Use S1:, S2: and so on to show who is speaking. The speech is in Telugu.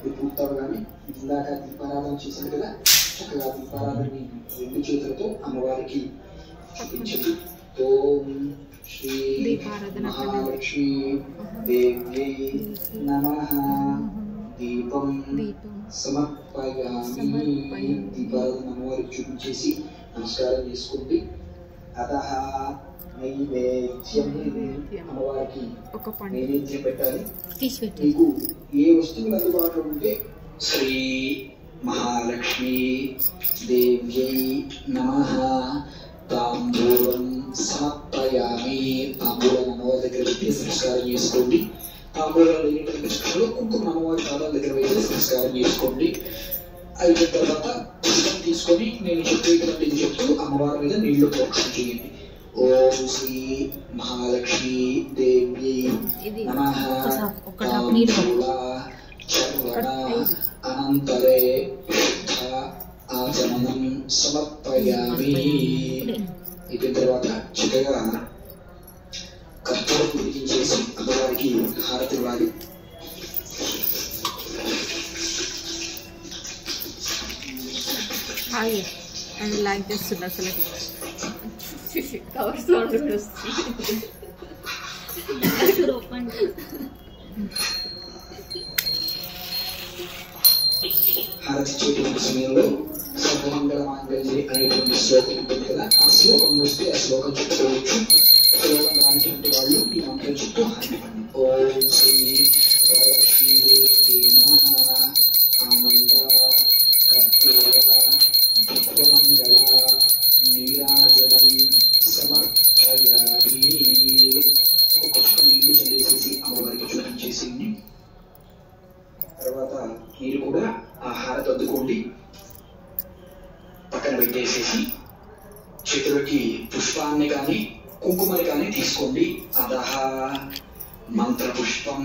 S1: ఇది పూర్తవగానే ఇందాక దీపారాధన చేశారు కదా, చక్కగా దీపారాధనని రెండు చేతులతో అమ్మవారికి చూపించండి. ఓం శ్రీ మహాలక్ష్మీ దేవ్యై నమః. దీపం సమర్పయామి. దీపారాధన అమ్మవారికి చూపించేసి నమస్కారం చేసుకోండి. అతః నైవేద్యం, అమ్మవారికి నైవేద్యం పెట్టాలి. మీకు ఏ వస్తువులు అందుబాటులో ఉంటే శ్రీ మహాలక్ష్మీ దేవ్యై నమః తాంబూలం సమర్పయామి. తాంబూలం అమ్మవారి దగ్గర పెట్టి నమస్కారం చేసుకోండి. తాంబూలం లేనటువంటి పక్షంలో కుంకుమ అమ్మవారి పాదాల దగ్గర వేసి నమస్కారం చేసుకోండి. అయిన తర్వాత పుష్పం తీసుకొని నేను చెప్పేటువంటి చెప్తూ అమ్మవారి మీద నీళ్లు ప్రోక్షణ చేయండి. ఓం శ్రీ మహాలక్ష్మీ దేవ్యై నమః తాంబూల చర్వణ అనంతరే శుద్ధ ఆచమనం సమర్పయామి. అయిన తర్వాత చక్కగా కర్పూరం వెలిగించేసి అమ్మవారికి హారతి ఇవ్వాలి.
S2: అండ్ లైక్ చేస్తున్నా అసలు కవర్ సౌండ్ కూడా వస్తుంది.
S1: హారతి చేటువంటి సమయంలో సర్వమంగళ మాంగళ్యే అనేటువంటి శ్లోకం ఉంటుంది కదా, ఆ శ్లోకం వస్తే ఆ శ్లోకం చెప్పుకోవచ్చు. శ్లోకం రానటువంటి వాళ్ళు ఈ మంత్రం చుట్టూ హారతివ్వండి. ఓం శ్రీ వరలక్ష్మీదేవి నమః ఆనంద కర్పూర దివ్యమంగళ నీరాజనం సమర్పయామి. ఒక్కొక్క నీళ్లు చల్లేసేసి అమ్మవారికి చూపించేసింది. తర్వాత మీరు కూడా ఆ హారతి అందుకోండి. పక్కన పెట్టేసేసి చేతులకి పుష్పాన్ని కానీ కుంకుమని కానీ తీసుకోండి. అదహ మంత్ర పుష్పం